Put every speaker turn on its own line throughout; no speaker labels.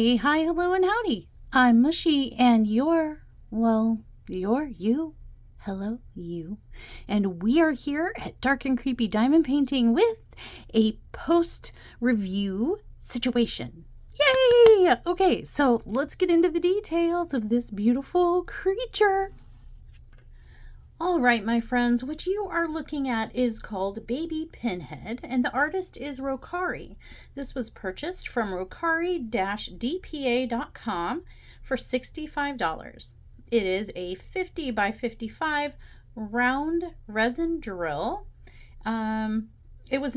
Hey, hi, hello, and howdy. I'm Mushy, and you're you. Hello, you. And we are here at Dark and Creepy Diamond Painting with a post-review situation. Yay! Okay, so let's get into the details of this beautiful creature. All right, my friends, what you are looking at is called Baby Pinhead, and the artist is Rokkari. This was purchased from Rokkari-dpa.com for $65. It is a 50 by 55 round resin drill. It was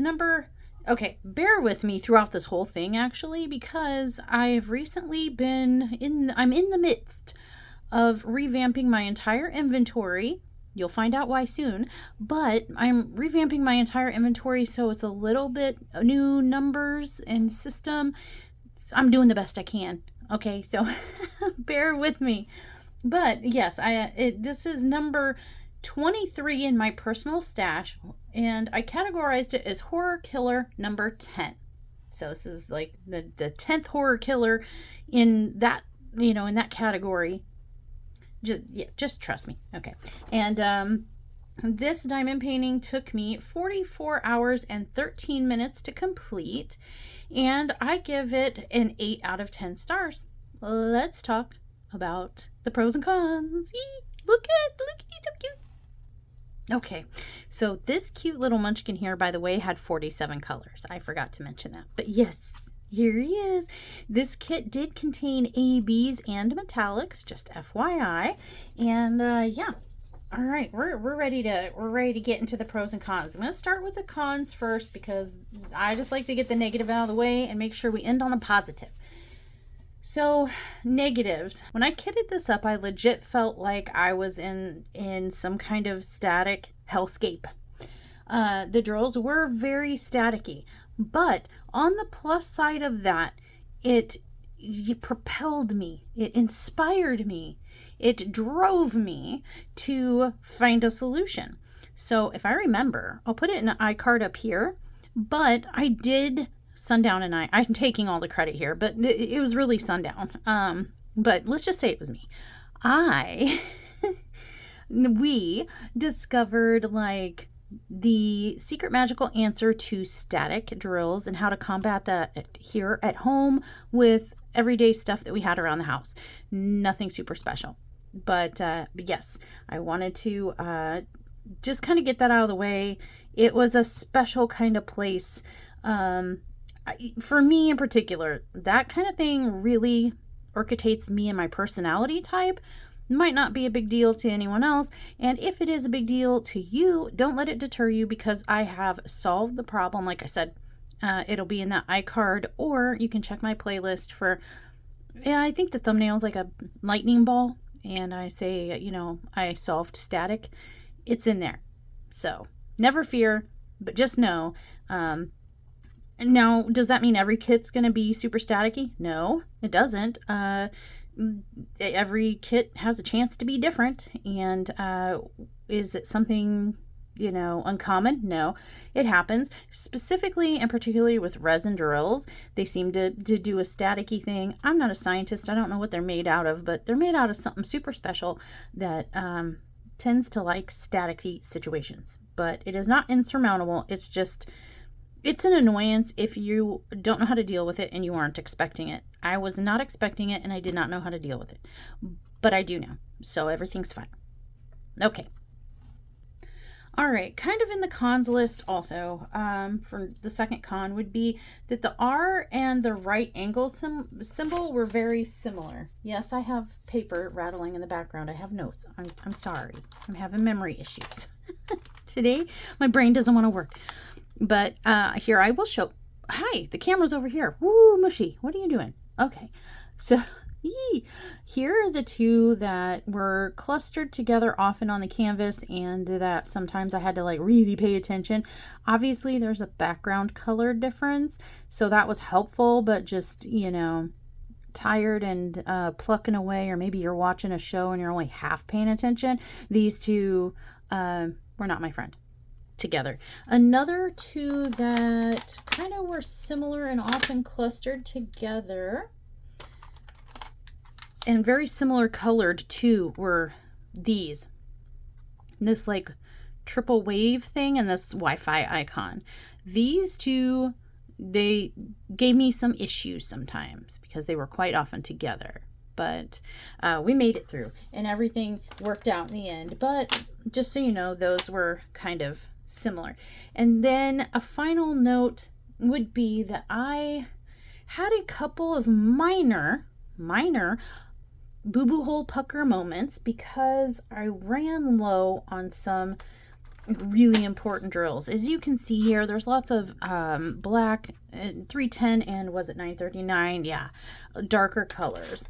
okay, bear with me throughout this whole thing, actually, because I've recently I'm in the midst of revamping my entire inventory. You'll find out why soon, but I'm revamping my entire inventory, so it's a little bit new numbers and system. I'm doing the best I can, okay? So bear with me. But yes, this is number 23 in my personal stash, and I categorized it as horror killer number 10. So this is like the 10th horror killer in that, in that category. Just trust me. Okay. And this diamond painting took me 44 hours and 13 minutes to complete, and I give it an 8 out of 10 stars. Let's talk about the pros and cons. Look, he's so cute. Okay, so this cute little munchkin here, by the way, had 47 colors. I forgot to mention that, but yes, here he is. This kit did contain ABs and metallics, just FYI. And yeah, all right, we're ready to get into the pros and cons. I'm going to start with the cons first because I just like to get the negative out of the way and make sure we end on a positive. So, negatives. When I kitted this up, I legit felt like I was in some kind of static hellscape. The drills were very staticky. But on the plus side of that, it propelled me, it inspired me, it drove me to find a solution. So if I remember, I'll put it in an iCard up here, but I did Sundown, and I'm taking all the credit here, but it was really Sundown. But let's just say it was me. We discovered like the secret magical answer to static drills and how to combat that here at home with everyday stuff that we had around the house. Nothing super special, but yes, I wanted to just kind of get that out of the way. It was a special kind of place for me in particular. That kind of thing really orchestrates me and my personality type. Might not be a big deal to anyone else, and if it is a big deal to you, don't let it deter you, because I have solved the problem. Like I said, it'll be in that iCard, or you can check my playlist for, I think the thumbnail's like a lightning ball, and I say, I solved static. It's in there. So never fear, but just know. Now, does that mean every kit's going to be super staticky? No, it doesn't. Every kit has a chance to be different, and is it something uncommon? No, it happens. Specifically and particularly with resin drills, they seem to do a staticky thing. I'm not a scientist, I don't know what they're made out of, but they're made out of something super special that tends to like staticky situations. But it is not insurmountable. It's an annoyance if you don't know how to deal with it and you aren't expecting it. I was not expecting it, and I did not know how to deal with it. But I do now, so everything's fine. Okay. All right, kind of in the cons list also, for the second con would be that the R and the right angle symbol were very similar. Yes, I have paper rattling in the background. I have notes. I'm sorry. I'm having memory issues. Today, my brain doesn't want to work. But here I will show. Hi, the camera's over here. Woo, Mushy, what are you doing? Okay, so here are the two that were clustered together often on the canvas, and that sometimes I had to like really pay attention. Obviously, there's a background color difference, so that was helpful, but just, tired and plucking away, or maybe you're watching a show and you're only half paying attention. These two were not my friend. Together. Another two that kind of were similar and often clustered together and very similar colored too were these. This like triple wave thing and this Wi-Fi icon. These two, they gave me some issues sometimes because they were quite often together. But we made it through and everything worked out in the end. But just so you know, those were kind of similar. And then a final note would be that I had a couple of minor boo-boo hole pucker moments because I ran low on some really important drills. As you can see here, there's lots of black 310 and was it 939? Yeah, darker colors.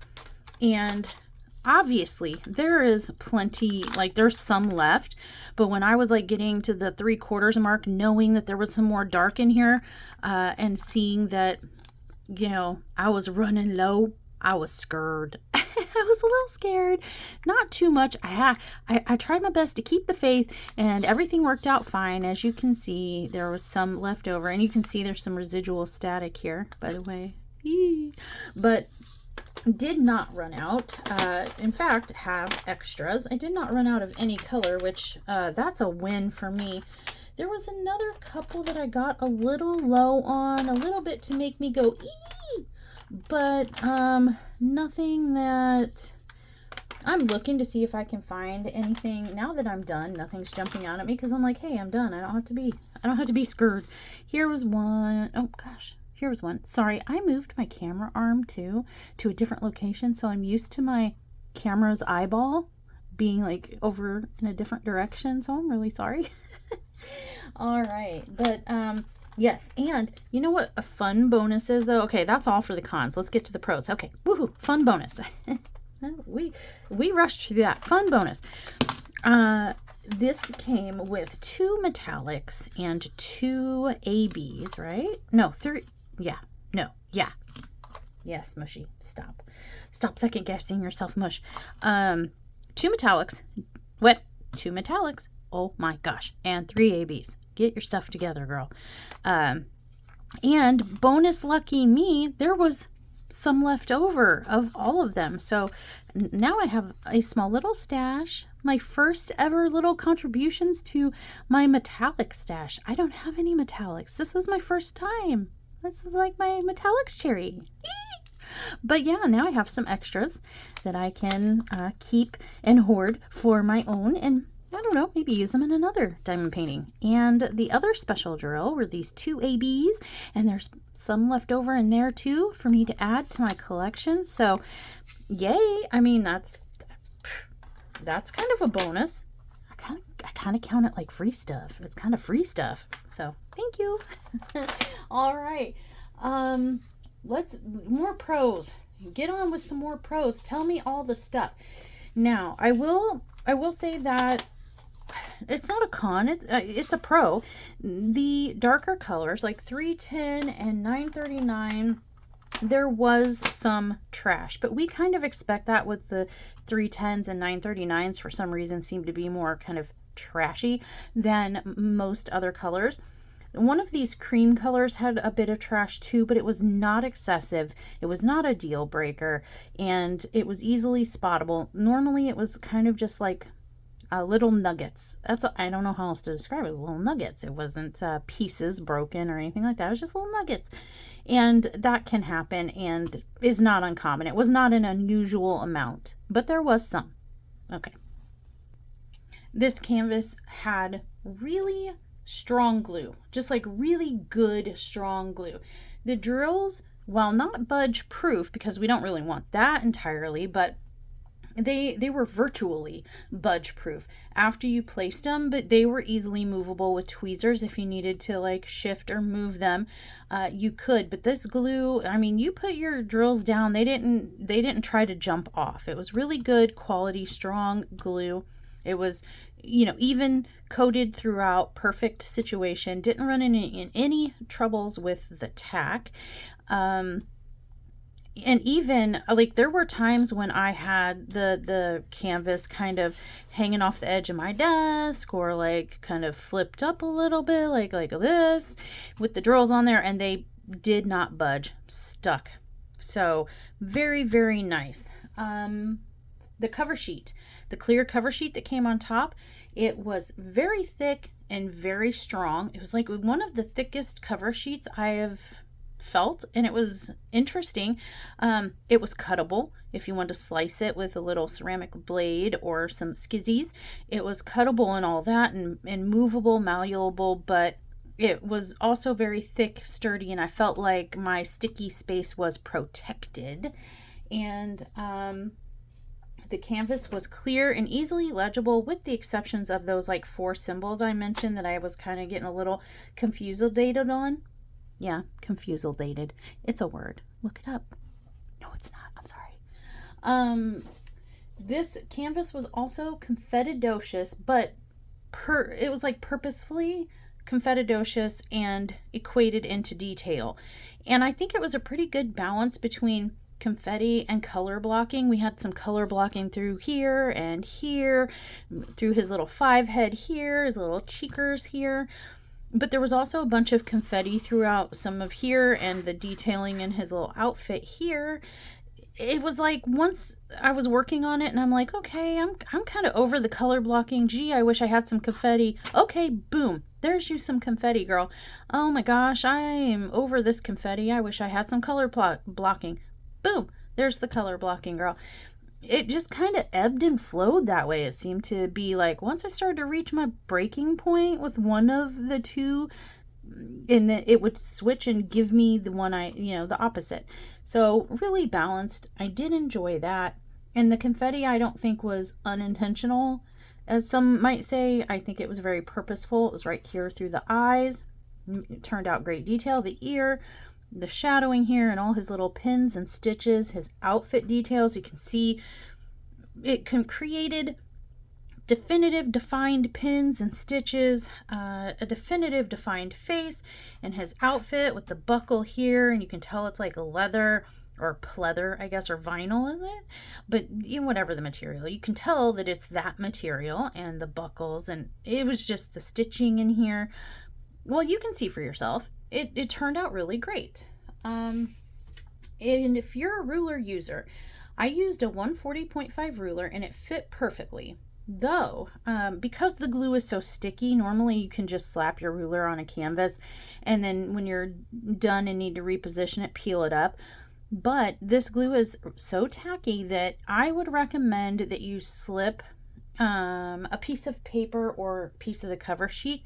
And obviously there is plenty, like there's some left, but when I was like getting to the 3/4 mark, knowing that there was some more dark in here, and seeing that, you know, I was running low, I was scared. I was a little scared. Not too much. I tried my best to keep the faith and everything worked out fine. As you can see, there was some left over, and you can see there's some residual static here, by the way. But did not run out. In fact, have extras. I did not run out of any color, which that's a win for me. There was another couple that I got a little low on, a little bit to make me go ee, but nothing that I'm looking to see if I can find anything. Now that I'm done, nothing's jumping out at me because I'm like, hey, I'm done. I don't have to be scared. Here was one. Oh gosh. Here was one. Sorry, I moved my camera arm too to a different location, so I'm used to my camera's eyeball being like over in a different direction, so I'm really sorry. All right, but yes, and you know what a fun bonus is though? Okay, that's all for the cons. Let's get to the pros. Okay, woohoo, fun bonus. we rushed through that. Fun bonus. This came with 2 metallics and 2 ABs, right? No, 3. Yeah. No. Yeah. Yes, mushy. Stop second guessing yourself, mush. 2 metallics. What? 2 metallics. Oh my gosh. And 3 ABs. Get your stuff together, girl. And bonus lucky me, there was some left over of all of them. So now I have a small little stash. My first ever little contributions to my metallic stash. I don't have any metallics. This was my first time. This is like my metallics cherry. But yeah, now I have some extras that I can keep and hoard for my own, and I don't know, maybe use them in another diamond painting. And the other special drill were these 2 ABs, and there's some left over in there too for me to add to my collection. So yay. I mean, that's kind of a bonus. I kind of count it like free stuff. It's kind of free stuff. So thank you. All right. Let's more pros. Get on with some more pros. Tell me all the stuff. Now, I will say that it's not a con. It's a pro. The darker colors like 310 and 939, there was some trash, but we kind of expect that with the 310s and 939s. For some reason seem to be more kind of trashy than most other colors. One of these cream colors had a bit of trash too, but it was not excessive. It was not a deal breaker, and it was easily spottable. Normally it was kind of just like little nuggets. I don't know how else to describe it. Little nuggets. It wasn't pieces broken or anything like that. It was just little nuggets. And that can happen and is not uncommon. It was not an unusual amount, but there was some. Okay. This canvas had really strong glue, just like really good strong glue. The drills, while not budge proof, because we don't really want that entirely, but they were virtually budge proof after you placed them, but they were easily movable with tweezers. If you needed to like shift or move them, you could. But this glue, I mean, you put your drills down, they didn't try to jump off. It was really good quality, strong glue. It was, you know, even coated throughout, perfect situation. Didn't run in any troubles with the tack. And even like there were times when I had the canvas kind of hanging off the edge of my desk, or like kind of flipped up a little bit like this with the drills on there, and they did not budge, stuck. So very, very nice. the cover sheet, the clear cover sheet that came on top. It was very thick and very strong. It was like one of the thickest cover sheets I have felt, and it was interesting. It was cuttable if you wanted to slice it with a little ceramic blade or some skizzies. It was cuttable and all that, and movable, malleable, but it was also very thick, sturdy, and I felt like my sticky space was protected. And the canvas was clear and easily legible, with the exceptions of those like 4 symbols I mentioned that I was kind of getting a little confuseldated on. Yeah, confuseldated. It's a word. Look it up. No, it's not. I'm sorry. This canvas was also confettidocious, but it was like purposefully confettidocious and equated into detail. And I think it was a pretty good balance between confetti and color blocking. We had some color blocking through here and here, through his little 5 head here, his little cheekers here. But there was also a bunch of confetti throughout some of here, and the detailing in his little outfit here. It was like, once I was working on it and I'm like, okay, I'm kind of over the color blocking. Gee, I wish I had some confetti. Okay, boom. There's you some confetti, girl. Oh my gosh, I'm over this confetti. I wish I had some color blocking. Boom. There's the color blocking, girl. It just kind of ebbed and flowed that way. It seemed to be like, once I started to reach my breaking point with one of the two, and then it would switch and give me the one the opposite. So really balanced. I did enjoy that. And the confetti I don't think was unintentional, as some might say. I think it was very purposeful. It was right here through the eyes. It turned out great detail. The ear, the shadowing here, and all his little pins and stitches, his outfit details. You can see it created definitive defined pins and stitches, a definitive defined face, and his outfit with the buckle here, and you can tell it's like leather or pleather, I guess, or vinyl, is it? But whatever the material, you can tell that it's that material, and the buckles, and it was just the stitching in here. Well, you can see for yourself. It turned out really great. And if you're a ruler user, I used a 140.5 ruler and it fit perfectly. Though, because the glue is so sticky, normally you can just slap your ruler on a canvas and then when you're done and need to reposition it, peel it up. But this glue is so tacky that I would recommend that you slip a piece of paper or piece of the cover sheet.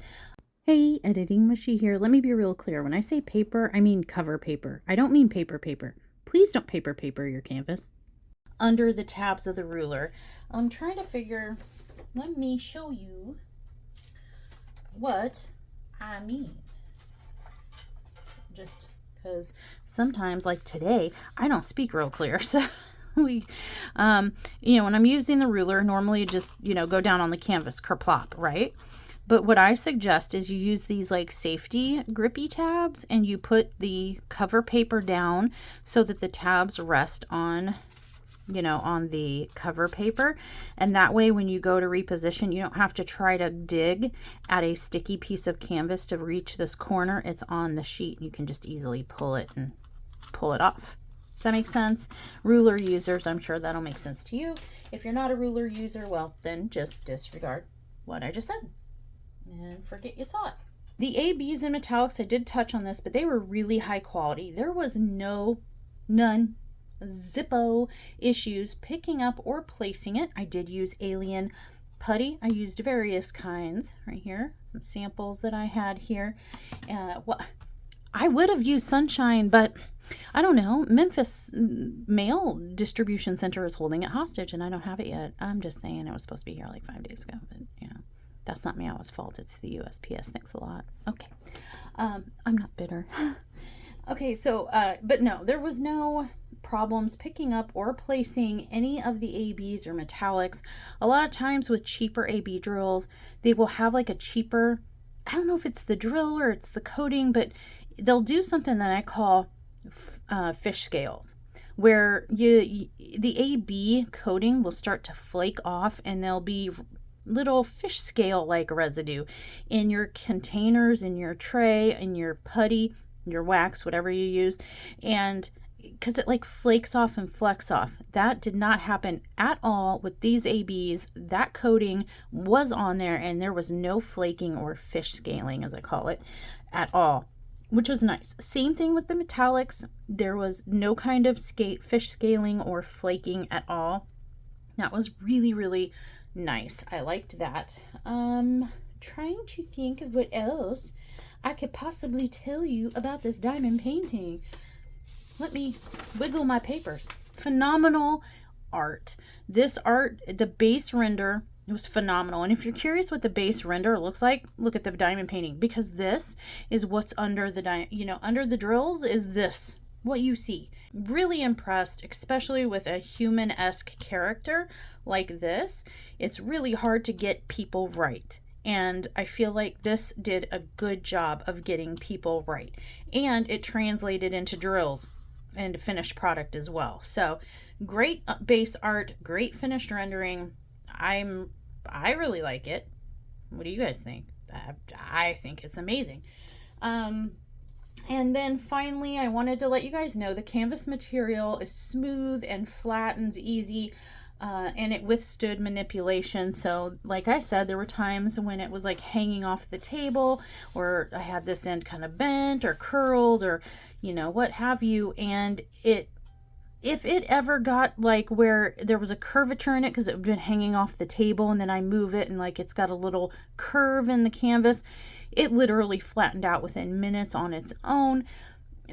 Hey, editing mushy here. Let me be real clear. When I say paper, I mean cover paper. I don't mean paper. Please don't paper your canvas. Under the tabs of the ruler. I'm trying to figure, let me show you what I mean. Just because sometimes, like today, I don't speak real clear. So when I'm using the ruler, normally you just, go down on the canvas, kerplop, right? But what I suggest is you use these like safety grippy tabs, and you put the cover paper down so that the tabs rest on, on the cover paper. And that way, when you go to reposition, you don't have to try to dig at a sticky piece of canvas to reach this corner. It's on the sheet. You can just easily pull it and pull it off. Does that make sense? Ruler users, I'm sure that'll make sense to you. If you're not a ruler user, well, then just disregard what I just said and forget you saw it. The ABs and metallics, I did touch on this, but they were really high quality. There was none zippo issues picking up or placing it. I did use alien putty. I used various kinds right here, some samples that I had here. I would have used sunshine, but I don't know. Memphis mail distribution center is holding it hostage and I don't have it yet. I'm just saying, it was supposed to be here like 5 days ago, but that's not Meow's fault. It's the USPS. Thanks a lot. Okay. I'm not bitter. Okay, so, but no, there was no problems picking up or placing any of the ABs or metallics. A lot of times with cheaper AB drills, they will have like a cheaper, I don't know if it's the drill or it's the coating, but they'll do something that I call fish scales, where the AB coating will start to flake off and there'll be little fish scale like residue in your containers, in your tray, in your putty, your wax, whatever you use, and because it like flakes off and flecks off. That did not happen at all with these ABs. That coating was on there and there was no flaking or fish scaling, as I call it, at all, which was nice. Same thing with the metallics. There was no kind of fish scaling or flaking at all. That was really, really nice. I liked that. Trying to think of what else I could possibly tell you about this diamond painting. Let me wiggle my papers. Phenomenal art. This art, the base render, it was phenomenal. And if you're curious what the base render looks like, look at the diamond painting, because this is what's under the under the drills is this, what you see. Really impressed, especially with a human-esque character like this. It's really hard to get people right. And I feel like this did a good job of getting people right. And it translated into drills and finished product as well. So great base art, great finished rendering. I really like it. What do you guys think? I think it's amazing. And then finally, I wanted to let you guys know the canvas material is smooth and flat and easy. And it withstood manipulation. So like I said, there were times when it was like hanging off the table, or I had this end kind of bent or curled, or what have you. And if it ever got like where there was a curvature in it because it had been hanging off the table, and then I move it and like it's got a little curve in the canvas, it literally flattened out within minutes on its own.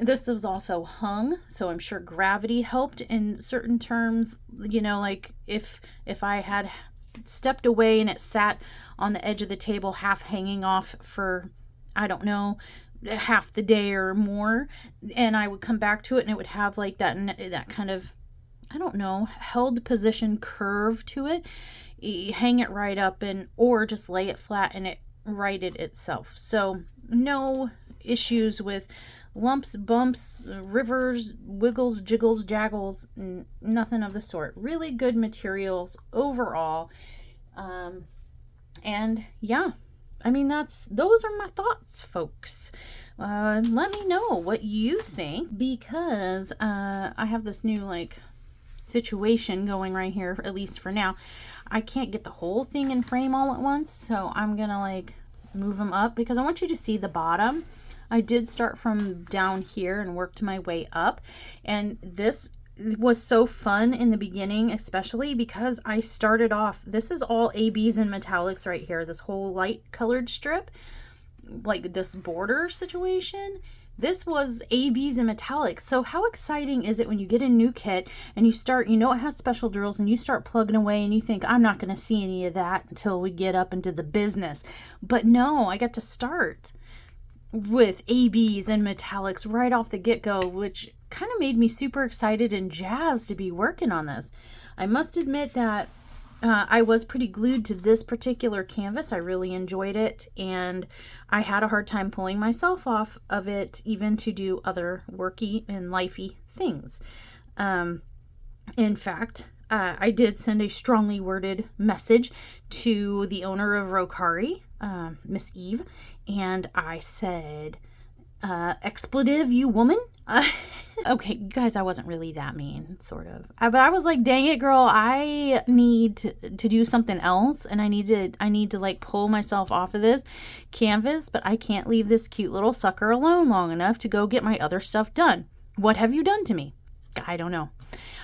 This was also hung, so I'm sure gravity helped in certain terms. Like if I had stepped away and it sat on the edge of the table half hanging off for, I don't know, half the day or more, and I would come back to it and it would have like that kind of, I don't know, held position curve to it. You hang it right up or just lay it flat and it righted itself. So no issues with lumps, bumps, rivers, wiggles, jiggles, jaggles, nothing of the sort. Really good materials overall. And yeah, I mean, those are my thoughts, folks. Let me know what you think, because I have this new like situation going right here, at least for now. I can't get the whole thing in frame all at once, so I'm gonna like move them up because I want you to see the bottom. I did start from down here and worked my way up, and this was so fun in the beginning, especially because I started off, this is all ABs and metallics right here, this whole light colored strip, like this border situation. This was ABs and metallics. So how exciting is it when you get a new kit and you start, it has special drills, and you start plugging away and you think, I'm not going to see any of that until we get up into the business. But no, I got to start with ABs and metallics right off the get-go, which kind of made me super excited and jazzed to be working on this. I must admit that I was pretty glued to this particular canvas. I really enjoyed it, and I had a hard time pulling myself off of it, even to do other worky and lifey things. In fact, I did send a strongly worded message to the owner of Rokkari, Miss Eve, and I said, expletive, you woman. Okay, guys, I wasn't really that mean, sort of. But I was like, dang it, girl, I need to do something else, and I need to like pull myself off of this canvas, but I can't leave this cute little sucker alone long enough to go get my other stuff done. What have you done to me? I don't know.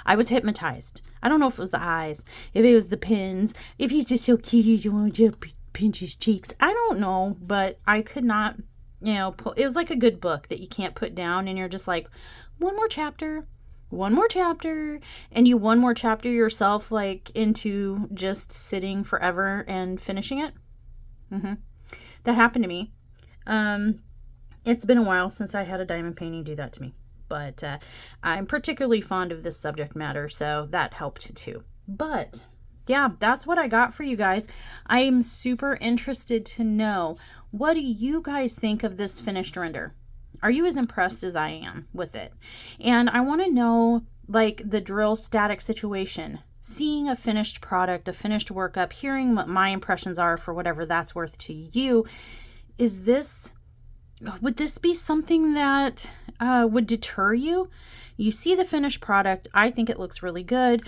I was hypnotized. I don't know if it was the eyes, if it was the pins, if he's just so cute, you want to pinch his cheeks. I don't know, but I could not, it was like a good book that you can't put down, and you're just like, one more chapter, and you one more chapter yourself like into just sitting forever and finishing it. That happened to me. It's been a while since I had a diamond painting do that to me, but I'm particularly fond of this subject matter, so that helped too. But yeah, that's what I got for you guys. I'm super interested to know, what do you guys think of this finished render? Are you as impressed as I am with it? And I want to know, like, the drill static situation, seeing a finished product, a finished workup, hearing what my impressions are for whatever that's worth to you. Is this would this be something that would deter you? You see the finished product. I think it looks really good.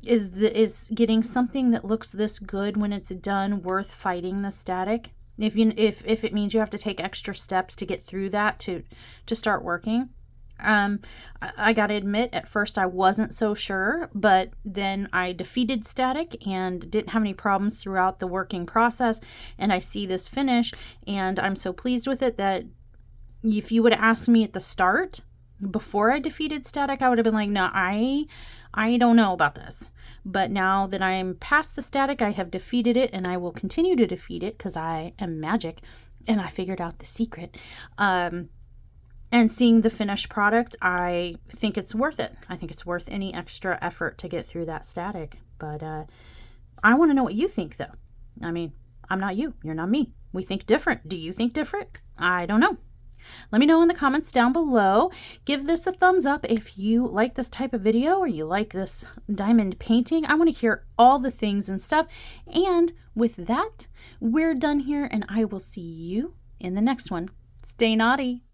Is getting something that looks this good when it's done worth fighting the static? If it means you have to take extra steps to get through that to start working. I gotta admit, at first I wasn't so sure, but then I defeated static and didn't have any problems throughout the working process, and I see this finish and I'm so pleased with it that if you would have asked me at the start before I defeated static, I would have been like, no, I don't know about this. But now that I'm past the static, I have defeated it, and I will continue to defeat it because I am magic and I figured out the secret. And seeing the finished product, I think it's worth it. I think it's worth any extra effort to get through that static. But I want to know what you think, though. I mean, I'm not you. You're not me. We think different. Do you think different? I don't know. Let me know in the comments down below. Give this a thumbs up if you like this type of video or you like this diamond painting. I want to hear all the things and stuff. And with that, we're done here, and I will see you in the next one. Stay naughty.